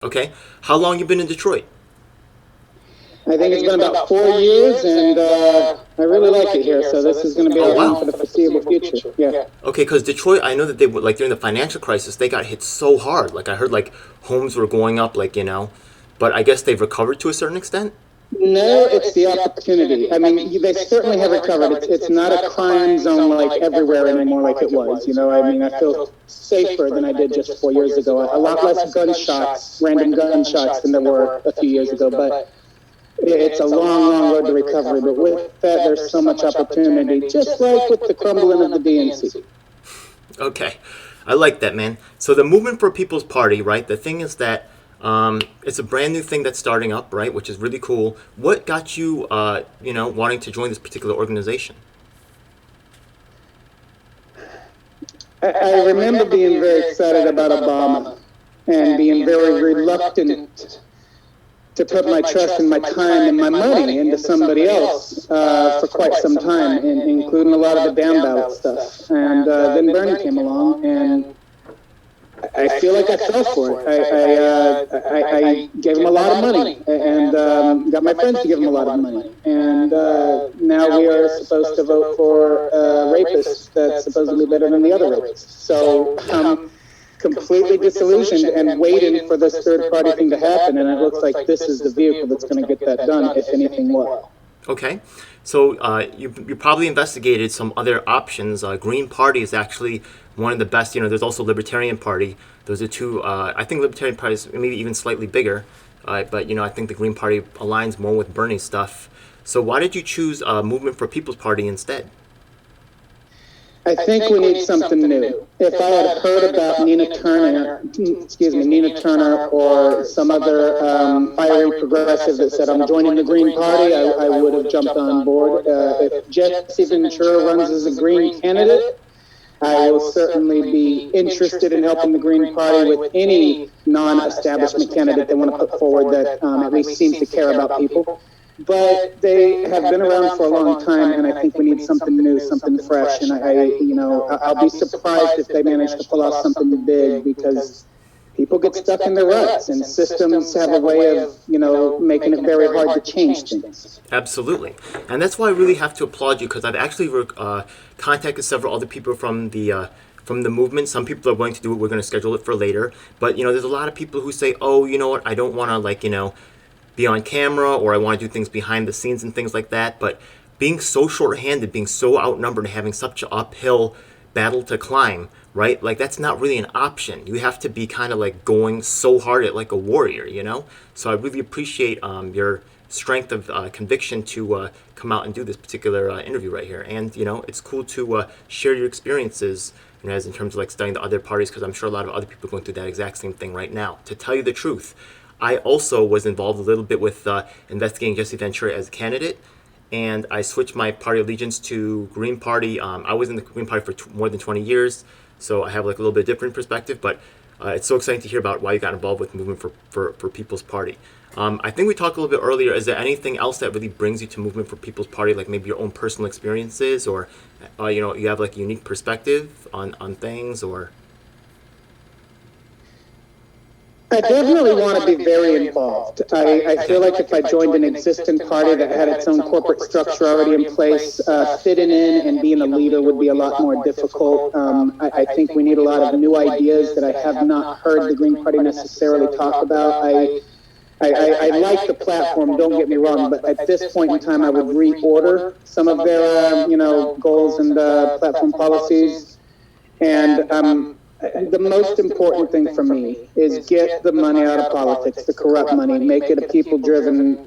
Okay. How long you been in Detroit? I think it's been about 4 years, and I really like it here. So this is going to be Oh, our home wow. for the foreseeable future. Yeah. Okay, because Detroit, I know that they were like during the financial crisis, they got hit so hard. Like I heard, like homes were going up, like but I guess they've recovered to a certain extent. No, it's the opportunity. I mean, they certainly have recovered. It's not a crime zone like everywhere anymore, like it was. I mean, I feel safer than I did just 4 years ago. A lot less gunshots, random gunshots, than there were a few years ago. But it's a long, long road to recovery. But with that, there's so much opportunity, just like with the crumbling of the DNC. Okay, I like that, man. So the Movement for People's Party, right? The thing is that it's a brand new thing that's starting up, right? Which is really cool. What got you, wanting to join this particular organization? I remember being very excited about Obama and being very reluctant to put my trust and my time and my money into somebody else for quite some time, including a lot of the down ballot stuff. And then Bernie came along, and I feel like I fell for it. I gave him a lot of money, and got my friends to give him a lot of money. And now we are supposed to vote for a rapist that's supposedly better than the other rapists. So I'm completely disillusioned and waiting for this third party thing to happen. And it looks like this is the vehicle that's going to get that done, if anything will. Okay, so you probably investigated some other options. Green Party is actually one of the best. There's also Libertarian Party. Those are two. I think Libertarian Party is maybe even slightly bigger, but I think the Green Party aligns more with Bernie's stuff. So why did you choose Movement for People's Party instead? I think we need something new. If I had heard about Nina Turner, or some other fiery progressive that said, I'm joining the Green Party, I would have jumped on board. If Jesse Ventura runs as a Green candidate, I will certainly be interested in helping the Green Party with any non-establishment candidate they want to put forward that at least seems to care about people. But they have been around for a long time, and I think we need something new, something fresh. And I'll be surprised if they manage to pull off something big, because people get stuck in their ruts, and systems have a way of, making it very hard to change things. Absolutely, and that's why I really have to applaud you, because I've actually contacted several other people from the movement. Some people are going to do it. We're going to schedule it for later. But there's a lot of people who say, "Oh, you know what? I don't want to be on camera, or I want to do things behind the scenes and things like that." But being so short-handed, being so outnumbered, and having such an uphill battle to climb, right? Like that's not really an option. You have to be kind of like going so hard at like a warrior. So I really appreciate your strength of conviction to come out and do this particular interview right here. And it's cool to share your experiences. As in terms of like studying the other parties, because I'm sure a lot of other people are going through that exact same thing right now. To tell you the truth, I also was involved a little bit with investigating Jesse Ventura as a candidate, and I switched my party allegiance to Green Party. I was in the Green Party for more than 20 years, so I have like a little bit different perspective, but it's so exciting to hear about why you got involved with Movement for People's Party. I think we talked a little bit earlier. Is there anything else that really brings you to Movement for People's Party, like maybe your own personal experiences, or you have like a unique perspective on things, or? I definitely want to be very involved. I feel like if I joined an existing party that had its own corporate structure already in place, fitting in and being a leader would be a lot more difficult. I think we need a lot of new ideas that I have not heard the Green Party necessarily talk about. I like the platform, don't get me wrong, but at this point in time, I would reorder some of their, goals and platform policies. And the most important thing for me is get the money out of politics, the corrupt money, make it a people-driven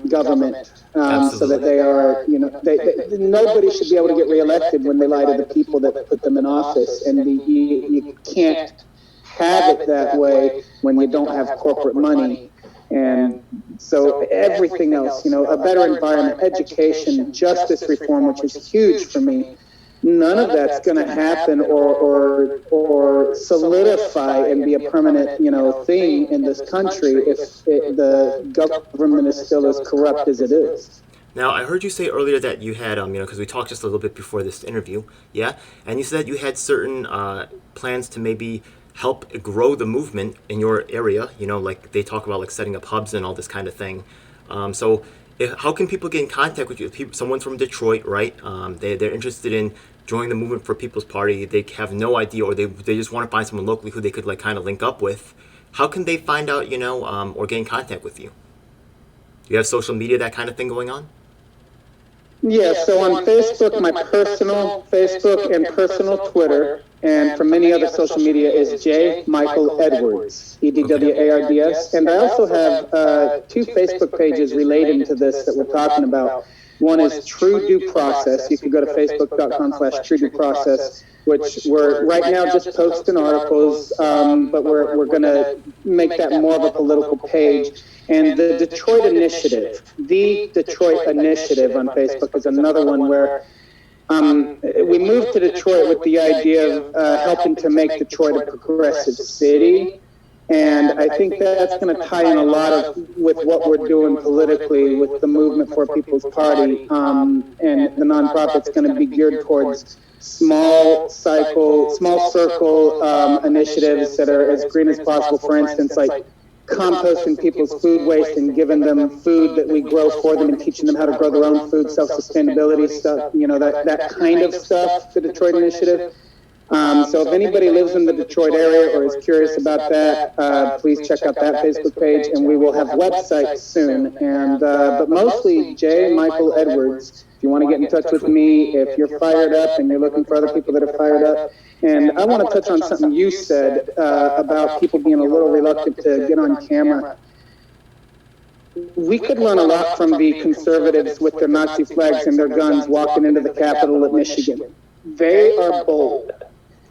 government, so that they are, nobody should be able to get reelected when they lie to the people that put them in office. And you can't have it that way when you don't have corporate money. And so everything else, a better environment, education, justice reform, which is huge for me, none of that's going to happen or solidify and be a permanent, thing in this country if the government is still as corrupt as it is. Now, I heard you say earlier that you had, because we talked just a little bit before this interview, yeah? And you said you had certain plans to maybe help grow the movement in your area. You know, like they talk about like setting up hubs and all this kind of thing. How can people get in contact with you? Someone from Detroit, right? They're interested in joining the movement for People's Party. They have no idea, or they just want to find someone locally who they could like kind of link up with. How can they find out, or get in contact with you? Do you have social media, that kind of thing going on? Yeah, so on Facebook, my personal Facebook and personal Twitter, and for many other social media is J. Michael Edwards, EDWARDS. And I also have two Facebook pages related to this that we're talking about. One is True Due Process. You can go to facebook.com/True Due Process, which we're right now just posting articles, but we're going to make that more of a political page. And the Detroit Initiative on Facebook is another one where we moved to Detroit with the idea of helping to make Detroit a progressive city. And I think that's going to tie in a lot with what we're doing politically with the Movement for People's Party. And the nonprofit's going to be geared towards small circle initiatives that are as green as possible. For instance, like composting people's food waste and giving them food that we grow for them and teaching them how to grow their own food, self-sustainability stuff, that kind of stuff, the Detroit Initiative. So if anybody lives in the Detroit area or is curious about that, please check out that Facebook page, and we will have websites soon. And but mostly J. Michael Edwards. If you want to get in touch with me, if you're fired up and you're looking for other people that are fired up. And I want to touch on something you said about people being a little reluctant to get on camera. We could learn a lot from the conservatives with their Nazi flags and their guns walking into the Capitol at Michigan. They are bold.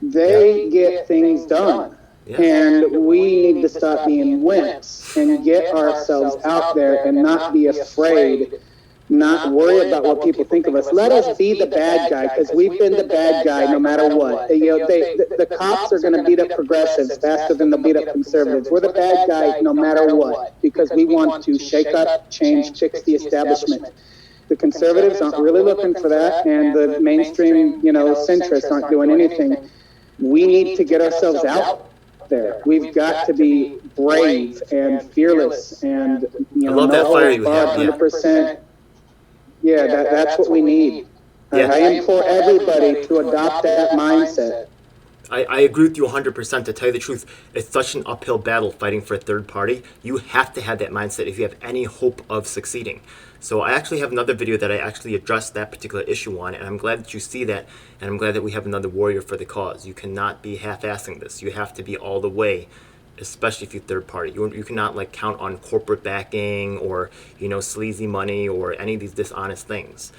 They get things done. And we need to stop being wimps and get ourselves out there and not be afraid, not worry about what people think of us. Let us be the bad guy, because we've been the bad guy no matter what. The cops are going to beat up progressives faster than they'll beat up conservatives. We're the bad guy no matter what, because we want to shake up, change, fix the establishment. The conservatives aren't really looking for that, and the mainstream, centrists aren't doing anything. We need to get ourselves out there. We've got to be brave and fearless, and I love that fire you have. 100%. Yeah, that's what we need. I implore everybody to adopt that mindset. I agree with you 100%. To tell you the truth, it's such an uphill battle fighting for a third party. You have to have that mindset if you have any hope of succeeding. So I actually have another video that I actually addressed that particular issue on, and I'm glad that you see that, and I'm glad that we have another warrior for the cause. You cannot be half-assing this. You have to be all the way, especially if you're third party. You cannot like count on corporate backing or sleazy money or any of these dishonest things.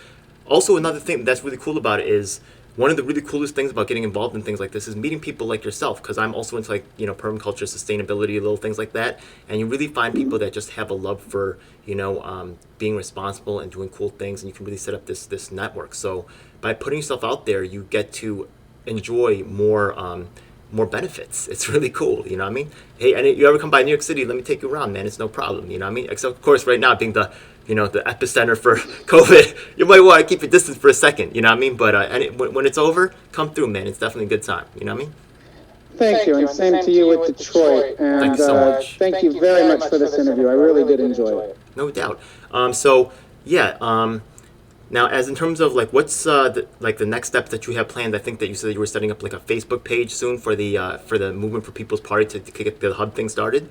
Also, another thing that's really cool about it is one of the really coolest things about getting involved in things like this is meeting people like yourself, because I'm also into permaculture, sustainability, little things like that, and you really find people that just have a love for being responsible and doing cool things, and you can really set up this network. So by putting yourself out there, you get to enjoy more benefits. It's really cool, you know what I mean? Hey, and you ever come by New York City, let me take you around, man. It's no problem, you know what I mean? Except, of course, right now being the epicenter for COVID, you might want to keep your distance for a second, you know what I mean? But when it's over, come through, man. It's definitely a good time, you know what I mean? Thank you, and same to you with Detroit. And thank you so much. Thank you very much for this interview. I really did enjoy it. No doubt. Now, as in terms of what's the next steps that you have planned? I think that you said that you were setting up a Facebook page soon for the Movement for People's Party to get the hub thing started.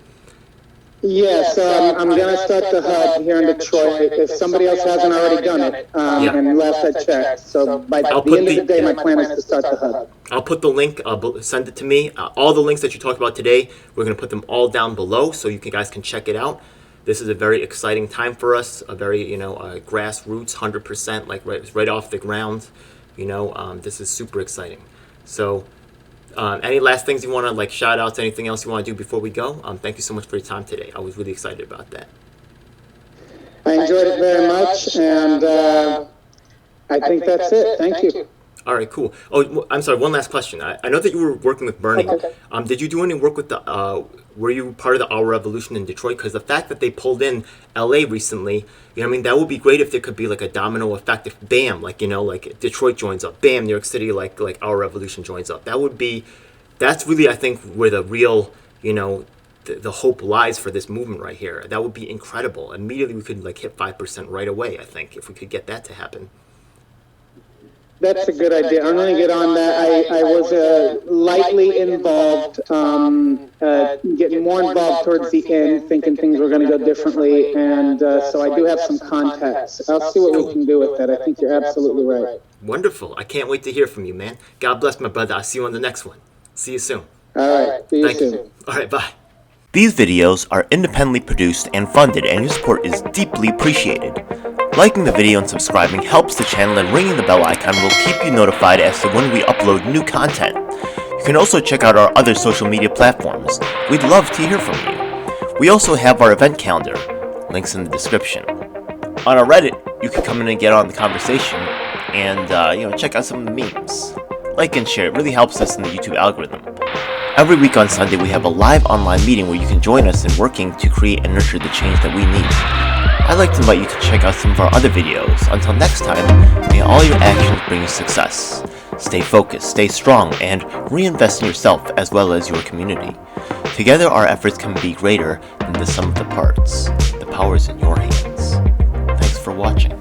Yeah, so I'm going to start the hub here in Detroit. If somebody else hasn't already done it, and last I checked. So by the end of the day, my plan is to start the hub. I'll put the link. Send it to me. All the links that you talked about today, we're going to put them all down below so you guys can check it out. This is a very exciting time for us, a very, grassroots, 100%, right off the ground. This is super exciting. So any last things you want to shout out to, anything else you want to do before we go? Thank you so much for your time today. I was really excited about that. I enjoyed it very much, and I think that's it. Thank you. All right, cool. Oh, I'm sorry, one last question. I know that you were working with Bernie. Okay. Did you do any work with were you part of the Our Revolution in Detroit? Because the fact that they pulled in LA recently, that would be great if there could be a domino effect. If bam, Detroit joins up, bam, New York City, like Our Revolution joins up. That would be That's really, I think, where the real, the hope lies for this movement right here. That would be incredible. Immediately we could like hit 5% right away, I think, if we could get that to happen. That's a good idea. I'm going to get on that. I was lightly involved, getting more involved towards the end, thinking things were going to go differently, and so I do have some contacts. I'll see what we can do with that. I think you're absolutely right. Wonderful. I can't wait to hear from you, man. God bless, my brother. I'll see you on the next one. See you soon. All right. See you Thank soon. you. All right, bye. These videos are independently produced and funded, and your support is deeply appreciated. Liking the video and subscribing helps the channel, and ringing the bell icon will keep you notified as to when we upload new content. You can also check out our other social media platforms. We'd love to hear from you. We also have our event calendar, links in the description. On our Reddit, you can come in and get on the conversation and check out some of the memes. Like and share, it really helps us in the YouTube algorithm. Every week on Sunday, we have a live online meeting where you can join us in working to create and nurture the change that we need. I'd like to invite you to check out some of our other videos. Until next time, may all your actions bring you success. Stay focused, stay strong, and reinvest in yourself as well as your community. Together, our efforts can be greater than the sum of the parts. The power is in your hands. Thanks for watching.